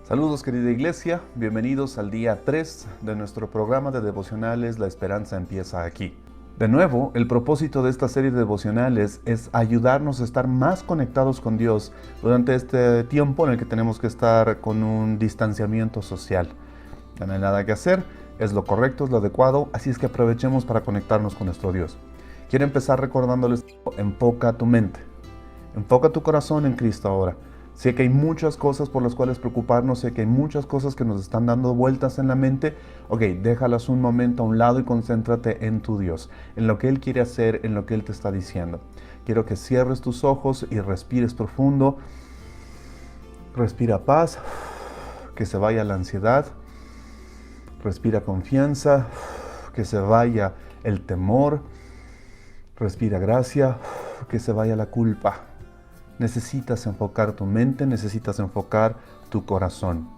Saludos querida iglesia, bienvenidos al día 3 de nuestro programa de devocionales La Esperanza Empieza Aquí. De nuevo, el propósito de esta serie de devocionales es ayudarnos a estar más conectados con Dios durante este tiempo en el que tenemos que estar con un distanciamiento social. Ya no hay nada que hacer, es lo correcto, es lo adecuado, así es que aprovechemos para conectarnos con nuestro Dios. Quiero empezar recordándoles, enfoca tu mente, enfoca tu corazón en Cristo ahora. Sé que hay muchas cosas por las cuales preocuparnos, sé que hay muchas cosas que nos están dando vueltas en la mente. Ok, déjalas un momento a un lado y concéntrate en tu Dios, en lo que Él quiere hacer, en lo que Él te está diciendo. Quiero que cierres tus ojos y respires profundo. Respira paz, que se vaya la ansiedad. Respira confianza, que se vaya el temor. Respira gracia, que se vaya la culpa. Necesitas enfocar tu mente, necesitas enfocar tu corazón.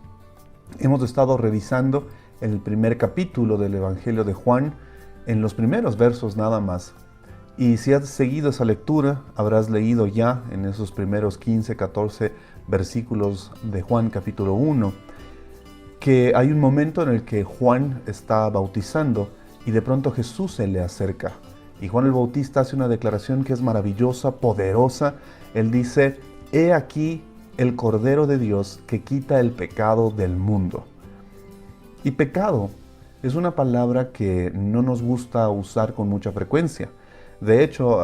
Hemos estado revisando el primer capítulo del Evangelio de Juan, en los primeros versos nada más. Y si has seguido esa lectura, habrás leído ya en esos primeros 15, 14 versículos de Juan capítulo 1, que hay un momento en el que Juan está bautizando y de pronto Jesús se le acerca. Y Juan el Bautista hace una declaración que es maravillosa, poderosa. Él dice, he aquí el Cordero de Dios que quita el pecado del mundo. Y pecado es una palabra que no nos gusta usar con mucha frecuencia. De hecho,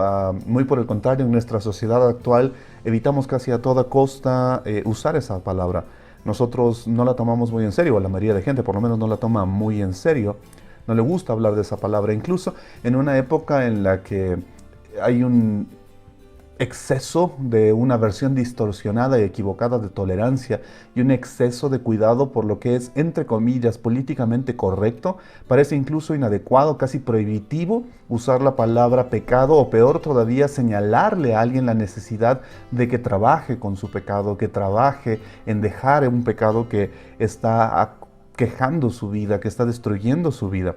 muy por el contrario, en nuestra sociedad actual evitamos casi a toda costa usar esa palabra. Nosotros no la tomamos muy en serio, o la mayoría de gente por lo menos no la toma muy en serio. No le gusta hablar de esa palabra, incluso en una época en la que hay un exceso de una versión distorsionada y equivocada de tolerancia y un exceso de cuidado por lo que es, entre comillas, políticamente correcto. Parece incluso inadecuado, casi prohibitivo usar la palabra pecado, o peor todavía, señalarle a alguien la necesidad de que trabaje con su pecado, que trabaje en dejar un pecado que está quejando su vida, que está destruyendo su vida.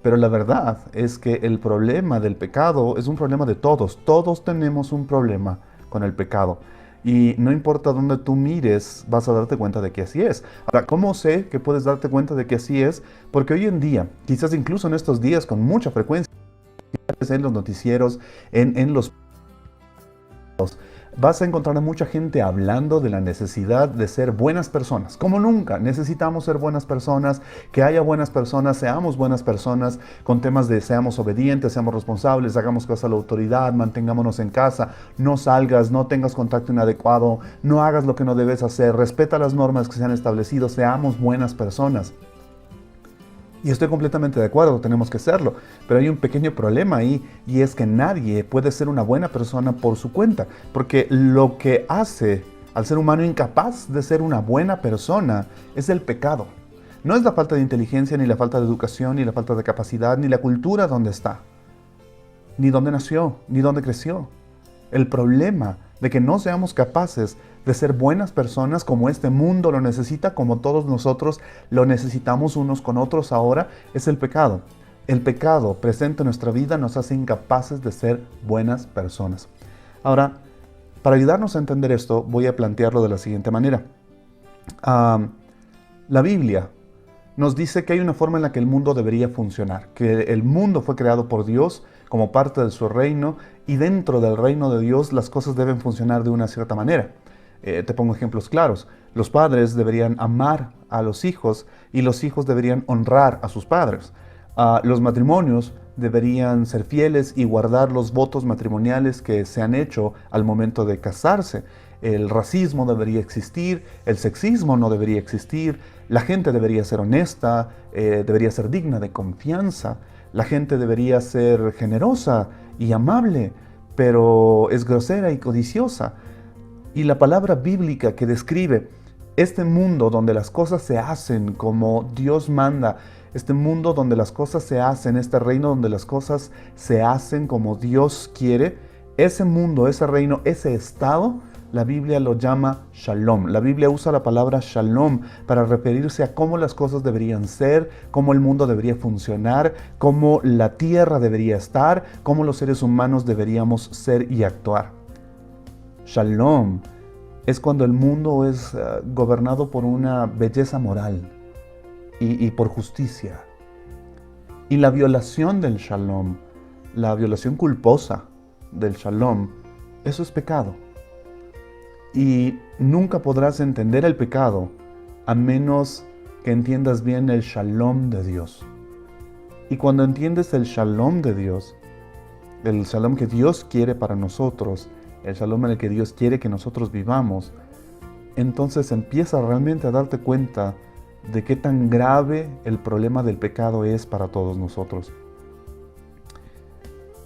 Pero la verdad es que el problema del pecado es un problema de todos. Todos tenemos un problema con el pecado. Y no importa dónde tú mires, vas a darte cuenta de que así es. Ahora, ¿cómo sé que puedes darte cuenta de que así es? Porque hoy en día, quizás incluso en estos días con mucha frecuencia, en los noticieros, en los vas a encontrar a mucha gente hablando de la necesidad de ser buenas personas. Como nunca, necesitamos ser buenas personas, que haya buenas personas, seamos buenas personas, con temas de seamos obedientes, seamos responsables, hagamos caso a la autoridad, mantengámonos en casa, no salgas, no tengas contacto inadecuado, no hagas lo que no debes hacer, respeta las normas que se han establecido, seamos buenas personas. Y estoy completamente de acuerdo, tenemos que hacerlo, pero hay un pequeño problema ahí, y es que nadie puede ser una buena persona por su cuenta, porque lo que hace al ser humano incapaz de ser una buena persona es el pecado. No es la falta de inteligencia, ni la falta de educación, ni la falta de capacidad, ni la cultura donde está, ni donde nació, ni donde creció. El problema de que no seamos capaces de ser buenas personas como este mundo lo necesita, como todos nosotros lo necesitamos unos con otros ahora, es el pecado. El pecado presente en nuestra vida nos hace incapaces de ser buenas personas. Ahora, para ayudarnos a entender esto, voy a plantearlo de la siguiente manera. La Biblia nos dice que hay una forma en la que el mundo debería funcionar, que el mundo fue creado por Dios como parte de su reino, y dentro del reino de Dios las cosas deben funcionar de una cierta manera. Te pongo ejemplos claros. Los padres deberían amar a los hijos y los hijos deberían honrar a sus padres. Los matrimonios deberían ser fieles y guardar los votos matrimoniales que se han hecho al momento de casarse. El racismo debería existir, el sexismo no debería existir, la gente debería ser honesta, debería ser digna de confianza, la gente debería ser generosa y amable, pero es grosera y codiciosa. Y la palabra bíblica que describe este mundo donde las cosas se hacen como Dios manda, este mundo donde las cosas se hacen, este reino donde las cosas se hacen como Dios quiere, ese mundo, ese reino, ese estado, la Biblia lo llama Shalom. La Biblia usa la palabra Shalom para referirse a cómo las cosas deberían ser, cómo el mundo debería funcionar, cómo la tierra debería estar, cómo los seres humanos deberíamos ser y actuar. Shalom es cuando el mundo es gobernado por una belleza moral y por justicia. Y la violación del shalom, la violación culposa del shalom, eso es pecado. Y nunca podrás entender el pecado a menos que entiendas bien el shalom de Dios. Y cuando entiendes el shalom de Dios, el shalom que Dios quiere para nosotros, el shalom en el que Dios quiere que nosotros vivamos, entonces empiezas realmente a darte cuenta de qué tan grave el problema del pecado es para todos nosotros.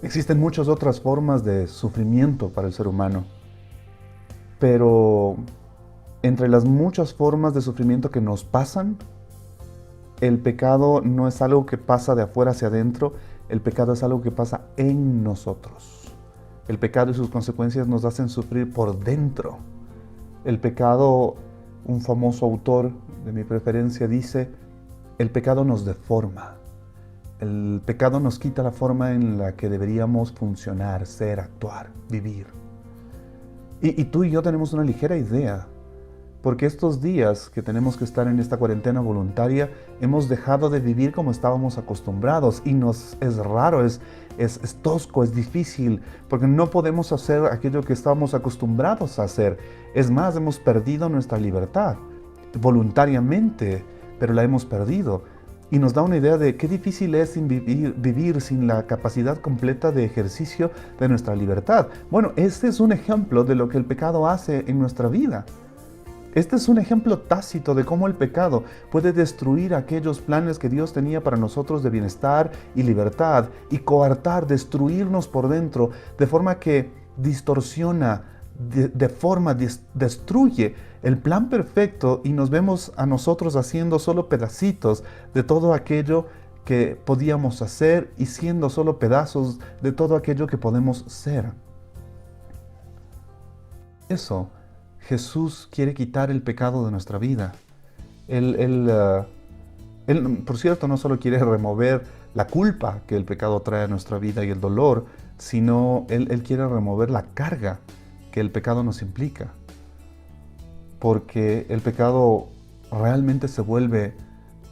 Existen muchas otras formas de sufrimiento para el ser humano, pero entre las muchas formas de sufrimiento que nos pasan, el pecado no es algo que pasa de afuera hacia adentro, el pecado es algo que pasa en nosotros. El pecado y sus consecuencias nos hacen sufrir por dentro. El pecado, un famoso autor de mi preferencia dice, el pecado nos deforma. El pecado nos quita la forma en la que deberíamos funcionar, ser, actuar, vivir. Y tú y yo tenemos una ligera idea, porque estos días que tenemos que estar en esta cuarentena voluntaria, hemos dejado de vivir como estábamos acostumbrados y es raro, es tosco, es difícil, porque no podemos hacer aquello que estábamos acostumbrados a hacer. Es más, hemos perdido nuestra libertad voluntariamente, pero la hemos perdido. Y nos da una idea de qué difícil es vivir sin la capacidad completa de ejercicio de nuestra libertad. Bueno, este es un ejemplo de lo que el pecado hace en nuestra vida. Este es un ejemplo tácito de cómo el pecado puede destruir aquellos planes que Dios tenía para nosotros de bienestar y libertad y coartar, destruirnos por dentro, de forma que distorsiona, destruye el plan perfecto y nos vemos a nosotros haciendo solo pedacitos de todo aquello que podíamos hacer y siendo solo pedazos de todo aquello que podemos ser. Eso, Jesús quiere quitar el pecado de nuestra vida. Él, por cierto, no solo quiere remover la culpa que el pecado trae a nuestra vida y el dolor, sino Él quiere remover la carga que el pecado nos implica. Porque el pecado realmente se vuelve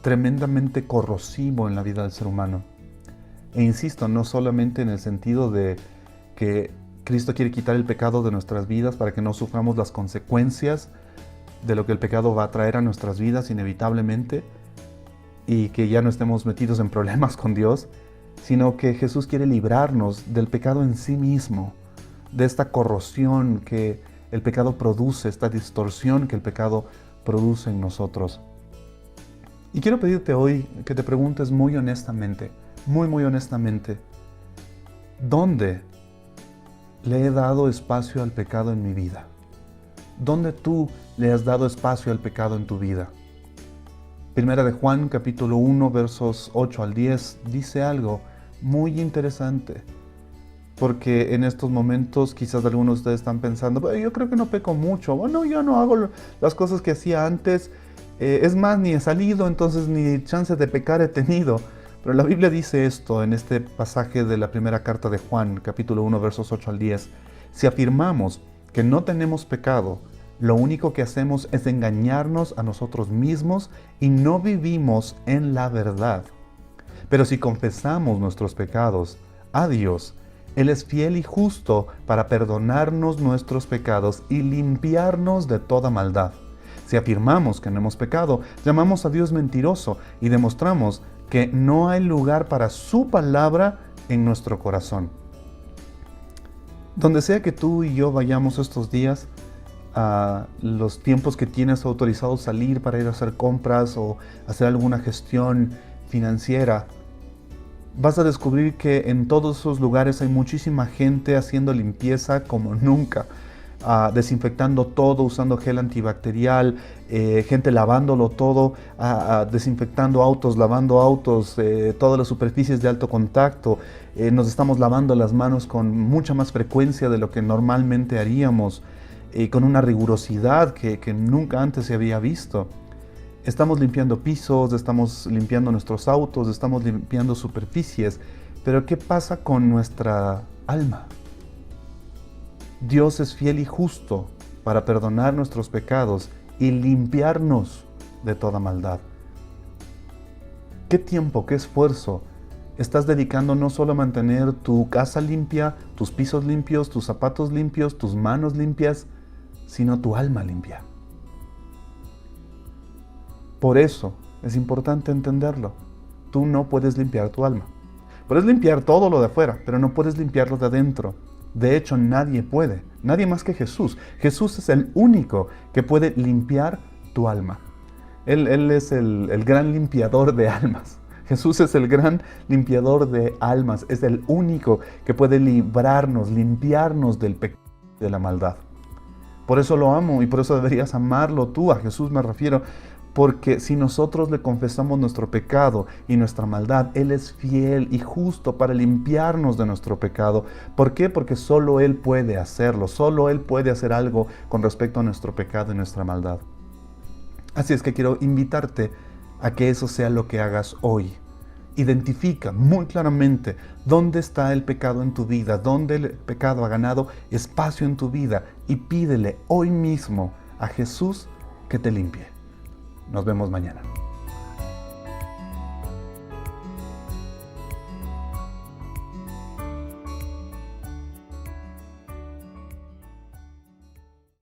tremendamente corrosivo en la vida del ser humano. E insisto, no solamente en el sentido de que Cristo quiere quitar el pecado de nuestras vidas para que no suframos las consecuencias de lo que el pecado va a traer a nuestras vidas inevitablemente y que ya no estemos metidos en problemas con Dios, sino que Jesús quiere librarnos del pecado en sí mismo, de esta corrosión que el pecado produce, esta distorsión que el pecado produce en nosotros. Y quiero pedirte hoy que te preguntes muy honestamente, muy honestamente, ¿dónde le he dado espacio al pecado en mi vida? ¿Dónde tú le has dado espacio al pecado en tu vida? Primera de Juan, capítulo 1, versos 8 al 10, dice algo muy interesante. Porque en estos momentos quizás algunos de ustedes están pensando, yo creo que no peco mucho, bueno, yo no hago las cosas que hacía antes, es más, ni he salido, entonces ni chance de pecar he tenido. Pero la Biblia dice esto en este pasaje de la primera carta de Juan, capítulo 1, versos 8 al 10. Si afirmamos que no tenemos pecado, lo único que hacemos es engañarnos a nosotros mismos y no vivimos en la verdad. Pero si confesamos nuestros pecados a Dios, Él es fiel y justo para perdonarnos nuestros pecados y limpiarnos de toda maldad. Si afirmamos que no hemos pecado, llamamos a Dios mentiroso y demostramos que no hay lugar para su palabra en nuestro corazón. Donde sea que tú y yo vayamos estos días, a los tiempos que tienes autorizado salir para ir a hacer compras o hacer alguna gestión financiera, vas a descubrir que en todos esos lugares hay muchísima gente haciendo limpieza como nunca, desinfectando todo, usando gel antibacterial, gente lavándolo todo, desinfectando autos, lavando autos, todas las superficies de alto contacto. Nos estamos lavando las manos con mucha más frecuencia de lo que normalmente haríamos, con una rigurosidad que nunca antes se había visto. Estamos limpiando pisos, estamos limpiando nuestros autos, estamos limpiando superficies, pero ¿qué pasa con nuestra alma? Dios es fiel y justo para perdonar nuestros pecados y limpiarnos de toda maldad. ¿Qué tiempo, qué esfuerzo estás dedicando no solo a mantener tu casa limpia, tus pisos limpios, tus zapatos limpios, tus manos limpias, sino tu alma limpia? Por eso es importante entenderlo. Tú no puedes limpiar tu alma. Puedes limpiar todo lo de afuera, pero no puedes limpiarlo de adentro. De hecho, nadie puede. Nadie más que Jesús. Jesús es el único que puede limpiar tu alma. Él es el gran limpiador de almas. Jesús es el gran limpiador de almas. Es el único que puede librarnos, limpiarnos del pecado y de la maldad. Por eso lo amo y por eso deberías amarlo tú. A Jesús me refiero. Porque si nosotros le confesamos nuestro pecado y nuestra maldad, Él es fiel y justo para limpiarnos de nuestro pecado. ¿Por qué? Porque solo Él puede hacerlo. Solo Él puede hacer algo con respecto a nuestro pecado y nuestra maldad. Así es que quiero invitarte a que eso sea lo que hagas hoy. Identifica muy claramente dónde está el pecado en tu vida, dónde el pecado ha ganado espacio en tu vida y pídele hoy mismo a Jesús que te limpie. Nos vemos mañana.